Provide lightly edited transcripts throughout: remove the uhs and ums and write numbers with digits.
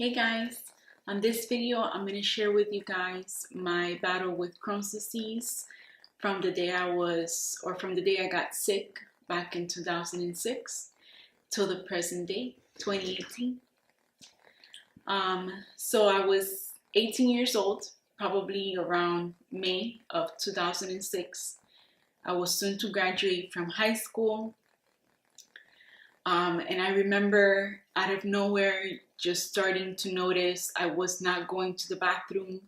Hey guys, on this video I'm going to share with you guys my battle with Crohn's disease from the day I got sick back in 2006 till the present day, 2018. So I was 18 years old, probably around May of 2006. I was soon to graduate from high school. And I remember out of nowhere just starting to notice I was not going to the bathroom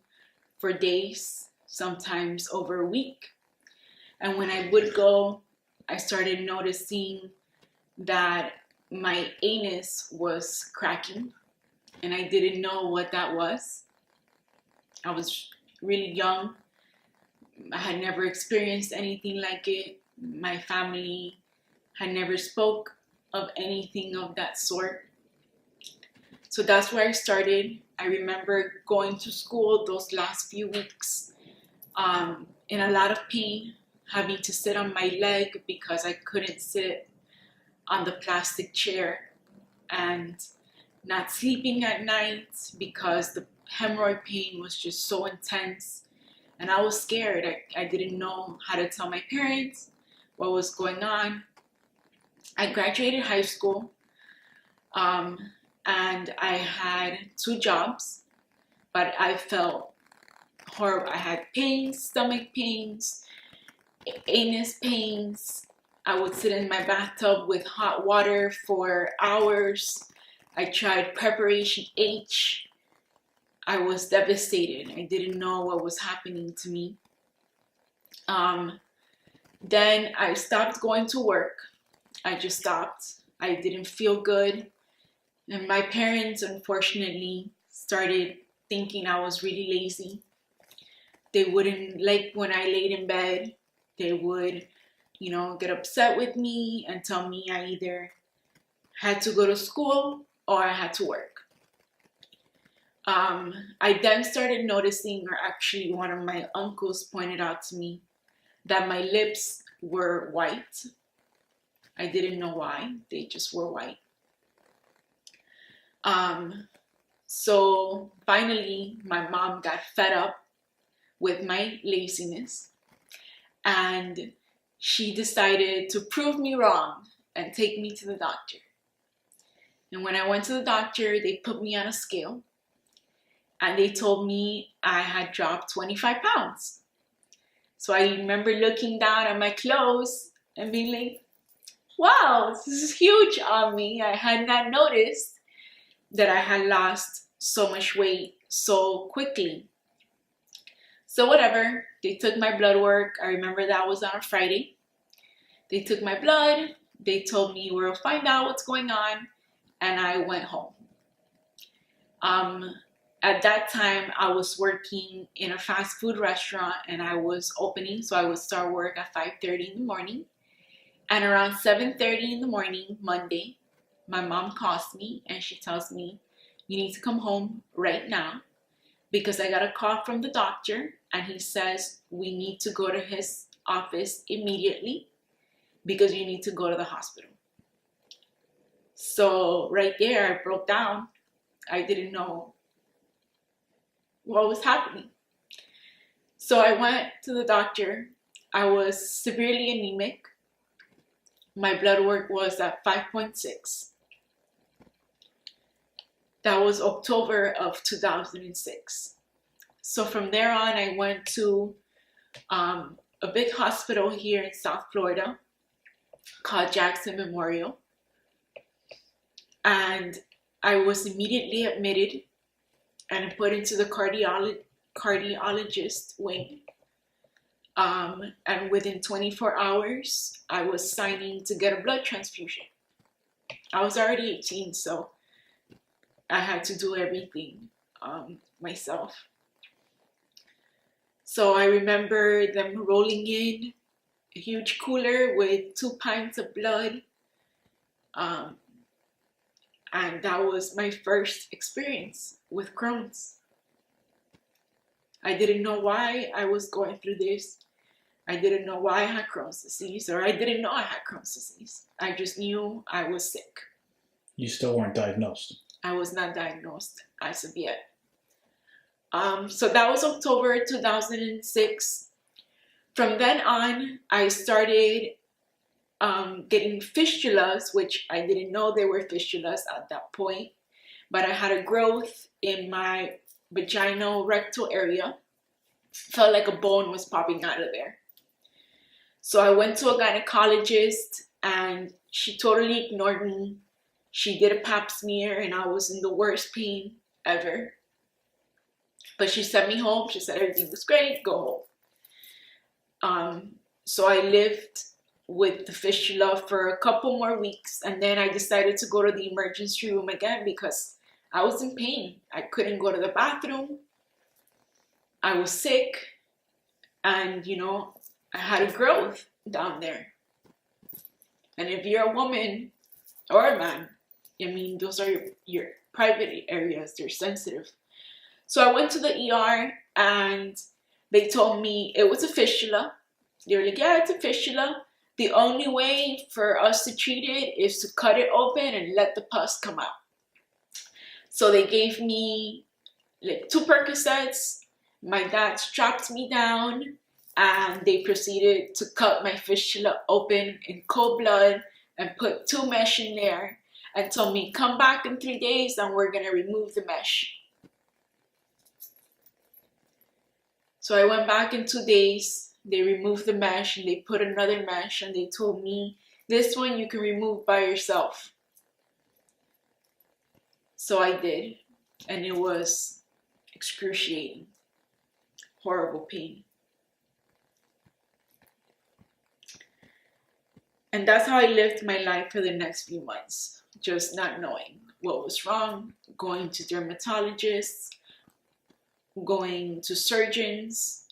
for days, sometimes over a week. And when I would go, I started noticing that my anus was cracking, and I didn't know what that was. I was really young. I had never experienced anything like it. My family had never spoke of anything of that sort. So that's where I started. I remember going to school those last few weeks in a lot of pain, having to sit on my leg because I couldn't sit on the plastic chair, and not sleeping at night because the hemorrhoid pain was just so intense. And I was scared. I didn't know how to tell my parents what was going on. I graduated high school, and I had 2 jobs, but I felt horrible. I had pains, stomach pains, anus pains. I would sit in my bathtub with hot water for hours. I tried preparation H. I was devastated. I didn't know what was happening to me. Then I stopped going to work. I just stopped. I didn't feel good. And my parents, unfortunately, started thinking I was really lazy. They wouldn't, like when I laid in bed, they would, get upset with me and tell me I either had to go to school or I had to work. I then started noticing, or actually one of my uncles pointed out to me, that my lips were white. I didn't know why, they just were white. So finally, my mom got fed up with my laziness, and she decided to prove me wrong and take me to the doctor. And when I went to the doctor, they put me on a scale, and they told me I had dropped 25 pounds. So I remember looking down at my clothes and being like, wow, this is huge on me. I had not noticed that I had lost so much weight so quickly. So whatever, they took my blood work. I remember that was on a Friday. They took my blood. They told me we'll find out what's going on, and I went home. At that time, I was working in a fast food restaurant, and I was opening, so I would start work at 5:30 in the morning. And around 7:30 in the morning, Monday, my mom calls me and she tells me, you need to come home right now because I got a call from the doctor, and he says we need to go to his office immediately because you need to go to the hospital. So right there, I broke down. I didn't know what was happening. So I went to the doctor. I was severely anemic. My blood work was at 5.6. That was October of 2006. So from there on, I went to a big hospital here in South Florida called Jackson Memorial. And I was immediately admitted and put into the cardiologist wing. And within 24 hours, I was signing to get a blood transfusion. I was already 18, so I had to do everything myself. So I remember them rolling in a huge cooler with 2 pints of blood. And that was my first experience with Crohn's. I didn't know why I was going through this. I didn't know why I had Crohn's disease, or I didn't know I had Crohn's disease. I just knew I was sick. You still weren't diagnosed? I was not diagnosed as of yet. So that was October 2006. From then on, I started getting fistulas, which I didn't know they were fistulas at that point, but I had a growth in my vaginal rectal area. Felt like a bone was popping out of there. So I went to a gynecologist and she totally ignored me. She did a pap smear and I was in the worst pain ever. But she sent me home. She said everything was great, go home. So I lived with the fistula for a couple more weeks, and then I decided to go to the emergency room again because I was in pain. I couldn't go to the bathroom. I was sick, and you know, I had a growth down there. And if you're a woman or a man, I mean, those are your private areas, they're sensitive. So I went to the ER and they told me it was a fistula. They were like, yeah, it's a fistula. The only way for us to treat it is to cut it open and let the pus come out. So they gave me like 2 Percocets. My dad strapped me down and they proceeded to cut my fistula open in cold blood and put 2 mesh in there and told me, come back in 3 days and we're gonna remove the mesh. So I went back in 2 days, they removed the mesh and they put another mesh and they told me, this one you can remove by yourself. So I did, and it was excruciating, horrible pain. And that's how I lived my life for the next few months, just not knowing what was wrong, going to dermatologists, going to surgeons,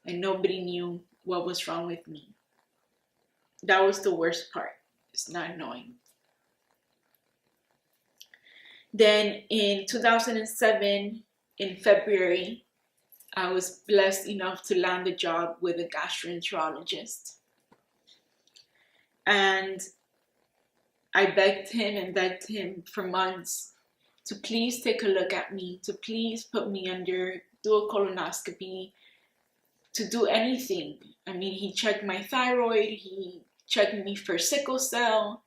and nobody knew what was wrong with me. That was the worst part, is not knowing. Then in 2007, in February, I was blessed enough to land a job with a gastroenterologist. And I begged him for months to please take a look at me, to please put me under, do a colonoscopy, to do anything. I mean, he checked my thyroid, he checked me for sickle cell,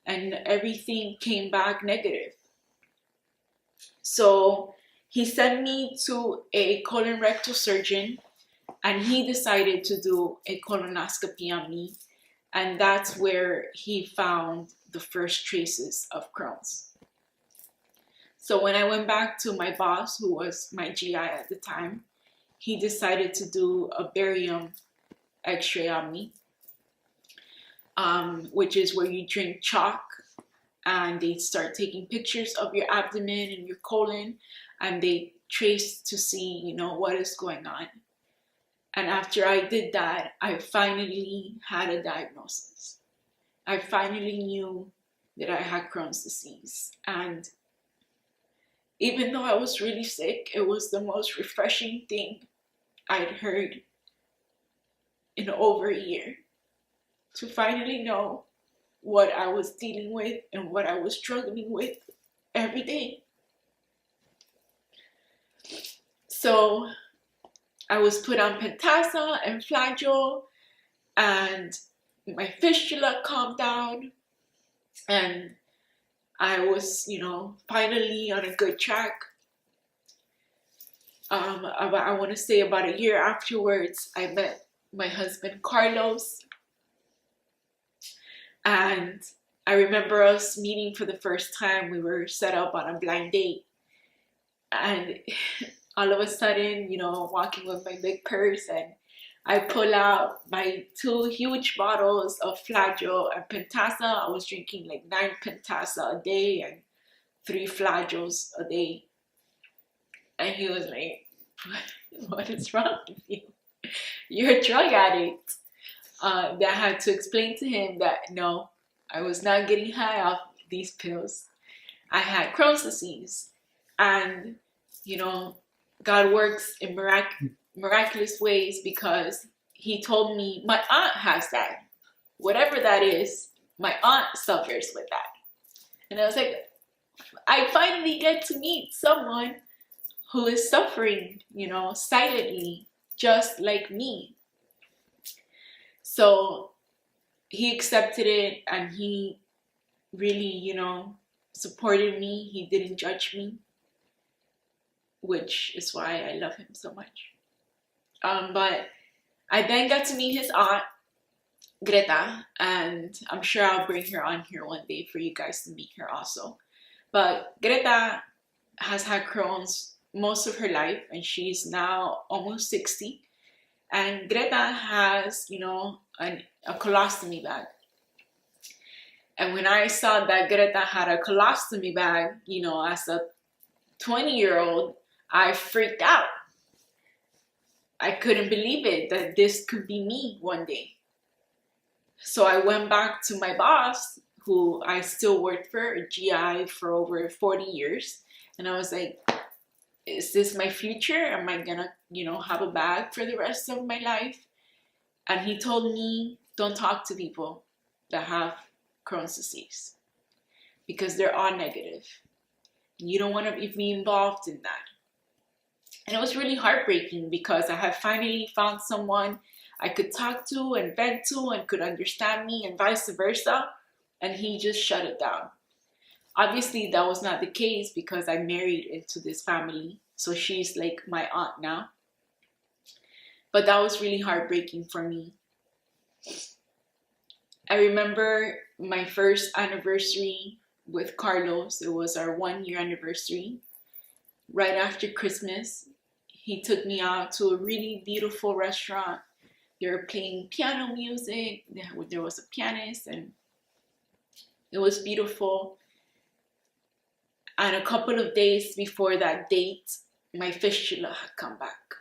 and everything came back negative. So he sent me to a colorectal surgeon and he decided to do a colonoscopy on me. And that's where he found the first traces of Crohn's. So when I went back to my boss, who was my GI at the time, he decided to do a barium x-ray on me, which is where you drink chalk and they start taking pictures of your abdomen and your colon and they trace to see, you know, what is going on. And after I did that, I finally had a diagnosis. I finally knew that I had Crohn's disease. And even though I was really sick, it was the most refreshing thing I'd heard in over a year. To finally know what I was dealing with and what I was struggling with every day. So I was put on Pentasa and Flagyl, and my fistula calmed down, and I was, you know, finally on a good track. I want to say about a year afterwards, I met my husband Carlos, and I remember us meeting for the first time. We were set up on a blind date, and all of a sudden, you know, walking with my big purse, and I pull out my 2 huge bottles of Flagyl and Pentasa. I was drinking like 9 Pentasa a day and 3 Flagyls a day. And he was like, what is wrong with you? You're a drug addict. That I had to explain to him that no, I was not getting high off these pills. I had Crohn's disease. And, you know, God works in miraculous ways because he told me my aunt has that. Whatever that is, my aunt suffers with that. And I was like, I finally get to meet someone who is suffering, silently, just like me. So he accepted it, and he really, supported me. He didn't judge me, which is why I love him so much. But I then got to meet his aunt, Greta, and I'm sure I'll bring her on here one day for you guys to meet her also. But Greta has had Crohn's most of her life, and she's now almost 60. And Greta has, a colostomy bag. And when I saw that Greta had a colostomy bag, as a 20-year-old, I freaked out. I couldn't believe it, that this could be me one day. So I went back to my boss, who I still worked for, a GI for over 40 years. And I was like, is this my future? Am I gonna, have a bag for the rest of my life? And he told me, don't talk to people that have Crohn's disease, because they're all negative. You don't want to be involved in that. And it was really heartbreaking, because I had finally found someone I could talk to and vent to and could understand me, and vice versa. And he just shut it down. Obviously, that was not the case, because I married into this family. So she's like my aunt now. But that was really heartbreaking for me. I remember my first anniversary with Carlos. It was our 1-year anniversary. Right after Christmas, he took me out to a really beautiful restaurant. They were playing piano music. There was a pianist, and it was beautiful. And a couple of days before that date, my fistula had come back.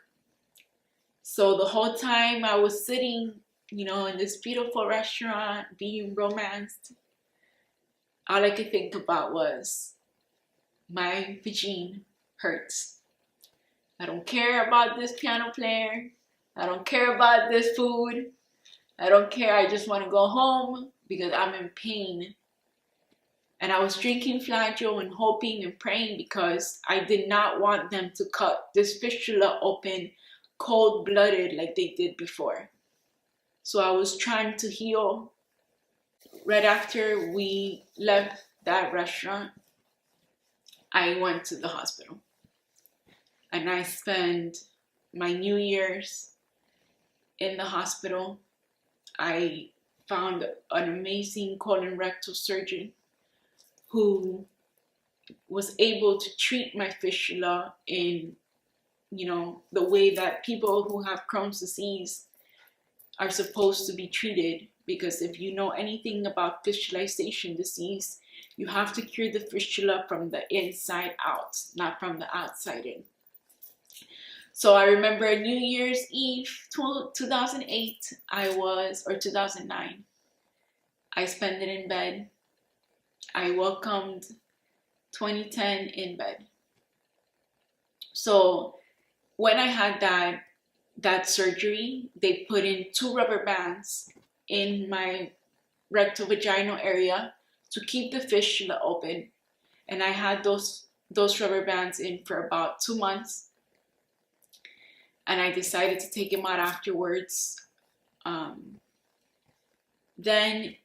So the whole time I was sitting, in this beautiful restaurant, being romanced, all I could think about was, my vagina hurts. I don't care about this piano player. I don't care about this food. I don't care. I just want to go home because I'm in pain. And I was drinking flagyl and hoping and praying, because I did not want them to cut this fistula open cold-blooded like they did before. So I was trying to heal. Right after we left that restaurant, I went to the hospital. And I spent my New Year's in the hospital. I found an amazing colon rectal surgeon who was able to treat my fistula in, the way that people who have Crohn's disease are supposed to be treated. Because if you know anything about fistulization disease, you have to cure the fistula from the inside out, not from the outside in. So I remember New Year's Eve 2008, 2009, I spent it in bed. I welcomed 2010 in bed. So when I had that surgery, they put in 2 rubber bands in my rectovaginal area to keep the fistula open. And I had those rubber bands in for about 2 months. And I decided to take them out afterwards. Then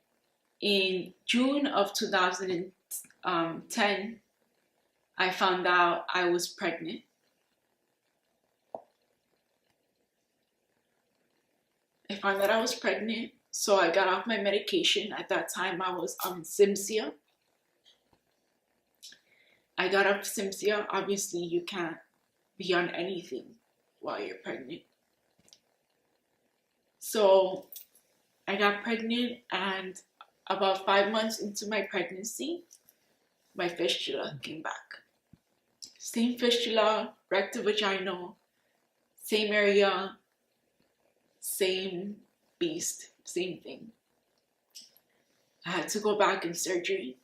in June of 2010, I found out I was pregnant. I found out I was pregnant, so I got off my medication. At that time, I was on Cimzia. I got off Cimzia. Obviously, you can't be on anything while you're pregnant. So I got pregnant, and about 5 months into my pregnancy, my fistula came back. Same fistula, rectovaginal, same area, same beast, same thing. I had to go back in surgery.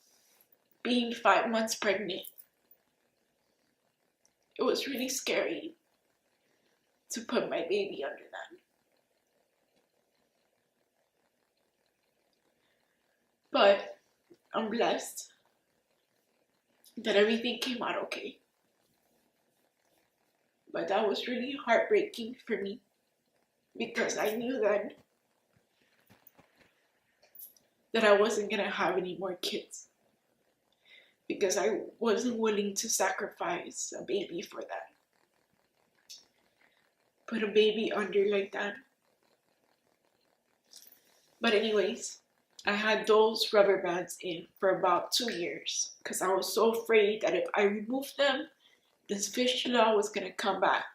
Being 5 months pregnant, it was really scary to put my baby under that. But I'm blessed. that everything came out okay. But that was really heartbreaking for me because I knew that I wasn't gonna have any more kids because I wasn't willing to sacrifice a baby for that. Put a baby under like that. But anyways, I had those rubber bands in for about 2 years because I was so afraid that if I removed them, this fistula was gonna come back.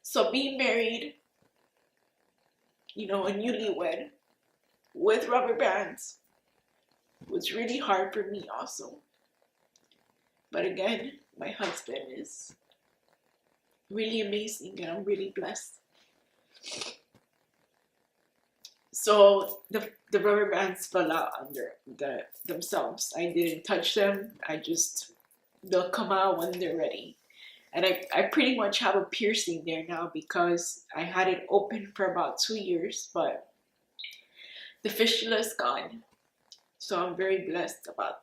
So being married, a newlywed with rubber bands was really hard for me also. But again, my husband is really amazing and I'm really blessed. So the rubber bands fell out under themselves. I didn't touch them. They'll come out when they're ready. And I pretty much have a piercing there now because I had it open for about 2 years, but the fistula is gone. So I'm very blessed about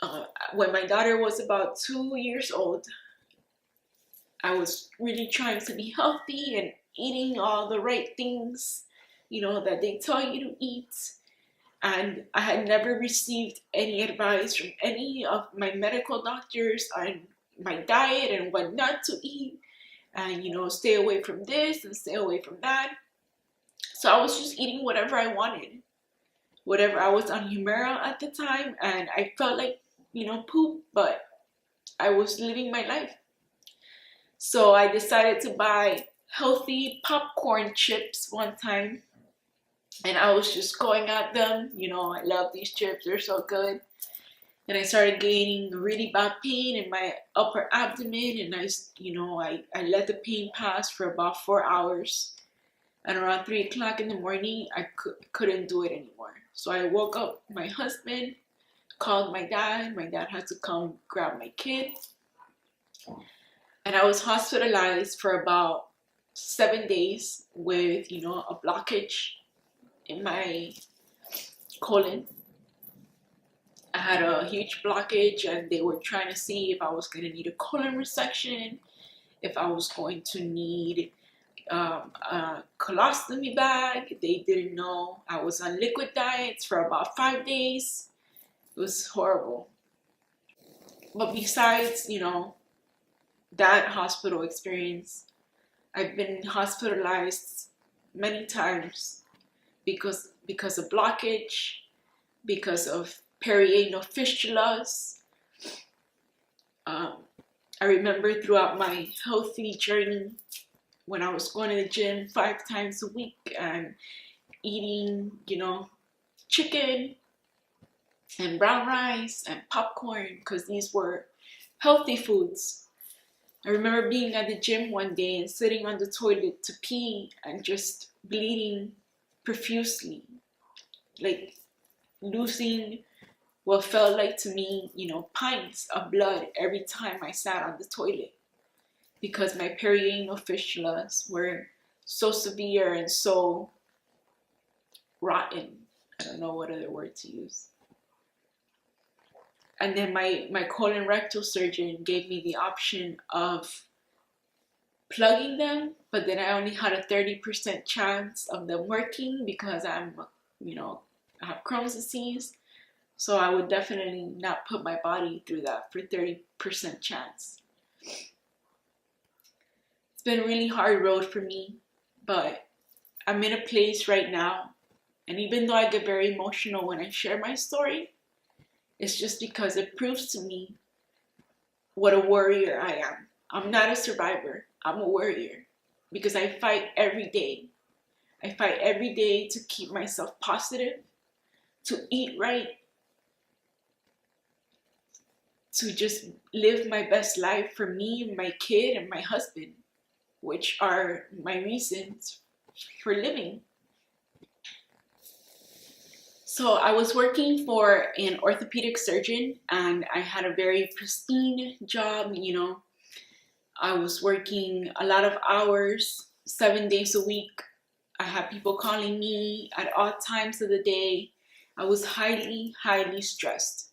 that. When my daughter was about 2 years old, I was really trying to be healthy and eating all the right things, that they tell you to eat. And I had never received any advice from any of my medical doctors on my diet and what not to eat. And, stay away from this and stay away from that. So I was just eating whatever I wanted. Whatever, I was on Humira at the time and I felt like, poop, but I was living my life. So I decided to buy healthy popcorn chips one time. And I was just going at them. I love these chips. They're so good. And I started gaining really bad pain in my upper abdomen. And I let the pain pass for about 4 hours. And around 3 o'clock in the morning, I couldn't do it anymore. So I woke up my husband, called my dad. My dad had to come grab my kid. And I was hospitalized for about 7 days with, a blockage in my colon. I had a huge blockage and they were trying to see if I was going to need a colon resection, if I was going to need a colostomy bag. They didn't know. I was on liquid diets for about 5 days. It was horrible. But besides, that hospital experience, I've been hospitalized many times because of blockage, because of perianal fistulas. I remember throughout my healthy journey when I was going to the gym 5 times a week and eating, chicken and brown rice and popcorn because these were healthy foods. I remember being at the gym one day and sitting on the toilet to pee and just bleeding profusely, like losing what felt like to me, pints of blood every time I sat on the toilet because my perianal fistulas were so severe and so rotten. I don't know what other word to use. And then my colon rectal surgeon gave me the option of plugging them, but then I only had a 30% chance of them working because I have Crohn's disease. So I would definitely not put my body through that for 30% chance. It's been a really hard road for me, but I'm in a place right now. And even though I get very emotional when I share my story, it's just because it proves to me what a warrior I am. I'm not a survivor. I'm a warrior because I fight every day. I fight every day to keep myself positive, to eat right, to just live my best life for me, my kid, and my husband, which are my reasons for living. So I was working for an orthopedic surgeon and I had a very pristine job, I was working a lot of hours, 7 days a week. I had people calling me at all times of the day. I was highly, highly stressed.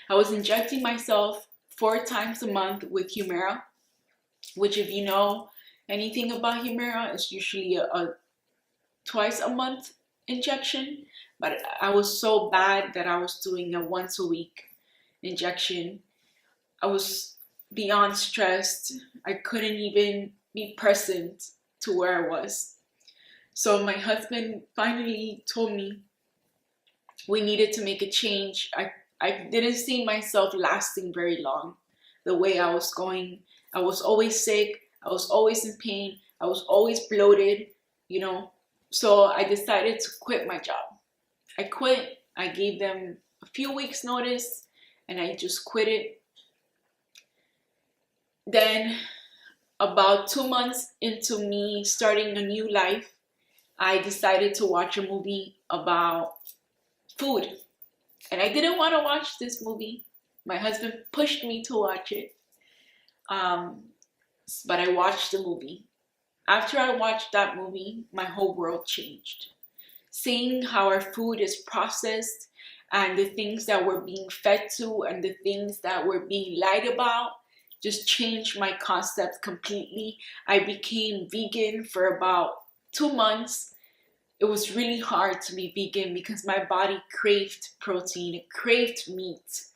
I was injecting myself 4 times a month with Humira, which, if you know anything about Humira, is usually a twice a month injection. But I was so bad that I was doing a once a week injection. I was beyond stressed. I couldn't even be present to where I was. So my husband finally told me we needed to make a change. I didn't see myself lasting very long the way I was going. I was always sick. I was always in pain. I was always bloated, you know. So I decided to quit my job. I quit. I gave them a few weeks notice and I just quit it. Then about 2 months into me starting a new life, I decided to watch a movie about food. And I didn't want to watch this movie. My husband pushed me to watch it. But I watched the movie. After I watched that movie, my whole world changed. Seeing how our food is processed and the things that we're being fed to and the things that we're being lied about just changed my concept completely. I became vegan for about 2 months. It was really hard to be vegan because my body craved protein, it craved meat.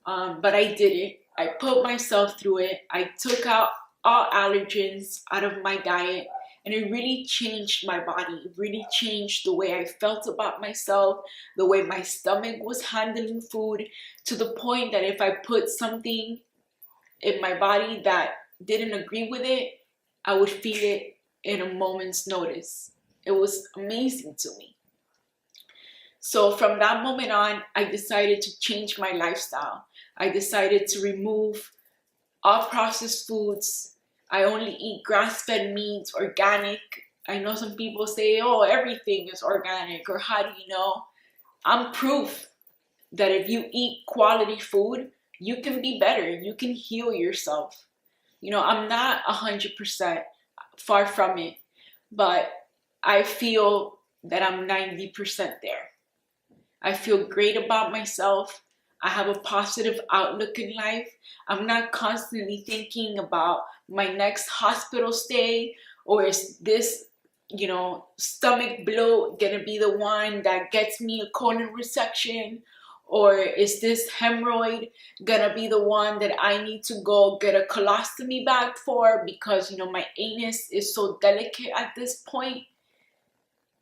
But I did it. I put myself through it. I took out all allergens out of my diet, and it really changed my body. It really changed the way I felt about myself, the way my stomach was handling food, to the point that if I put something in my body that didn't agree with it, I would feel it in a moment's notice. It was amazing to me. So from that moment on, I decided to change my lifestyle. I decided to remove all processed foods. I only eat grass-fed meats, organic. I know some people say, oh, everything is organic, or how do you know? I'm proof that if you eat quality food, you can be better. You can heal yourself. You know, I'm not 100%, far from it, but I feel that I'm 90% there. I feel great about myself. I have a positive outlook in life. I'm not constantly thinking about my next hospital stay, or is this, stomach bloat gonna be the one that gets me a colon resection, or is this hemorrhoid gonna be the one that I need to go get a colostomy bag for because, my anus is so delicate at this point.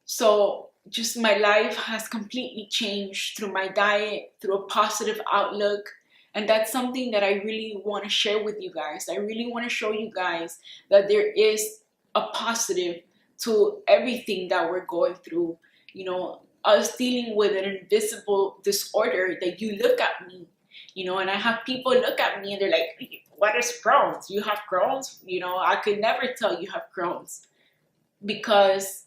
So just my life has completely changed through my diet, through a positive outlook. And that's something that I really want to share with you guys. I really want to show you guys that there is a positive to everything that we're going through. Us dealing with an invisible disorder that you look at me, and I have people look at me and they're like, what is Crohn's? You have Crohn's? I could never tell you have Crohn's, because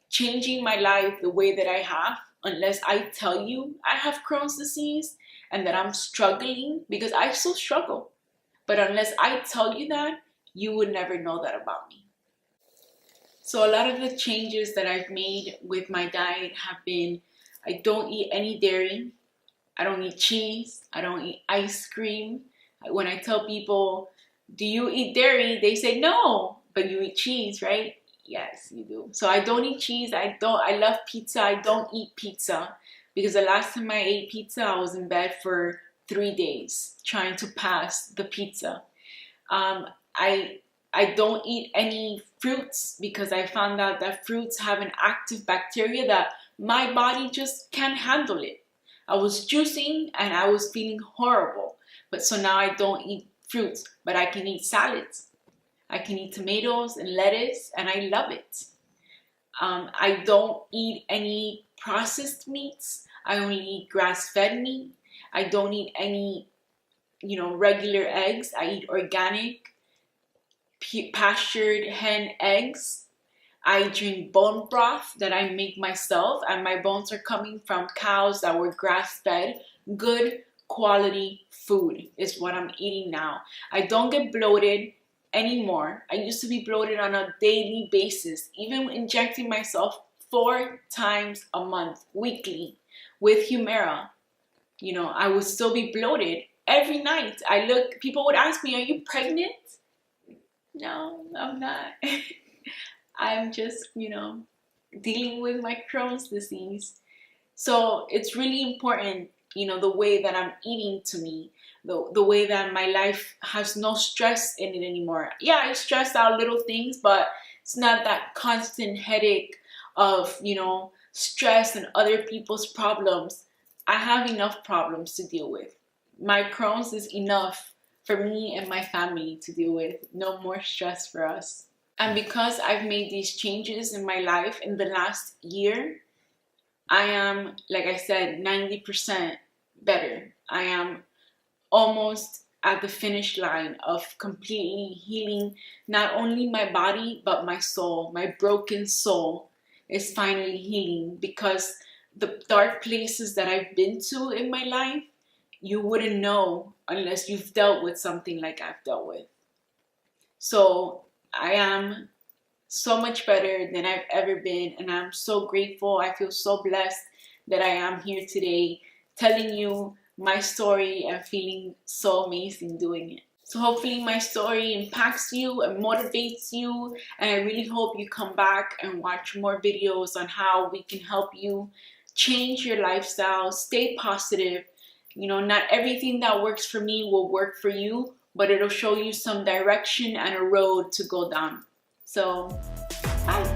changing my life the way that I have, unless I tell you I have Crohn's disease and that I'm struggling, because I still struggle, but unless I tell you that, you would never know that about me. So a lot of the changes that I've made with my diet have been, I don't eat any dairy, I don't eat cheese, I don't eat ice cream. When I tell people, do you eat dairy? They say, no, but you eat cheese, right? Yes, you do. So I don't eat cheese. I love pizza. I don't eat pizza because the last time I ate pizza, I was in bed for 3 days trying to pass the pizza. I don't eat any fruits because I found out that fruits have an active bacteria that my body just can't handle it. I was juicing and I was feeling horrible. But so now I don't eat fruits, but I can eat salads. I can eat tomatoes and lettuce, and I love it. I don't eat any processed meats. I only eat grass-fed meat. I don't eat any, regular eggs. I eat organic, pastured hen eggs. I drink bone broth that I make myself, and my bones are coming from cows that were grass-fed. Good quality food is what I'm eating now. I don't get bloated anymore. I used to be bloated on a daily basis. Even injecting myself 4 times a month, weekly, with Humira. You know, I would still be bloated every night. People would ask me, are you pregnant? No, I'm not. I'm just, you know, dealing with my Crohn's disease. So it's really important, you know, the way that I'm eating to me, the way that my life has no stress in it anymore. Yeah, I stress out little things, but it's not that constant headache of, you know, stress and other people's problems. I have enough problems to deal with. My Crohn's is enough for me and my family to deal with. No more stress for us. And because I've made these changes in my life in the last year, I am, like I said, 90% better. I am almost at the finish line of completely healing not only my body, but my soul. My broken soul is finally healing, because the dark places that I've been to in my life, you wouldn't know unless you've dealt with something like I've dealt with. So I am so much better than I've ever been, and I'm so grateful. I feel so blessed that I am here today telling you my story and feeling so amazing doing it. So hopefully my story impacts you and motivates you, and I really hope you come back and watch more videos on how we can help you change your lifestyle, stay positive. You know, not everything that works for me will work for you, but it'll show you some direction and a road to go down. So, bye.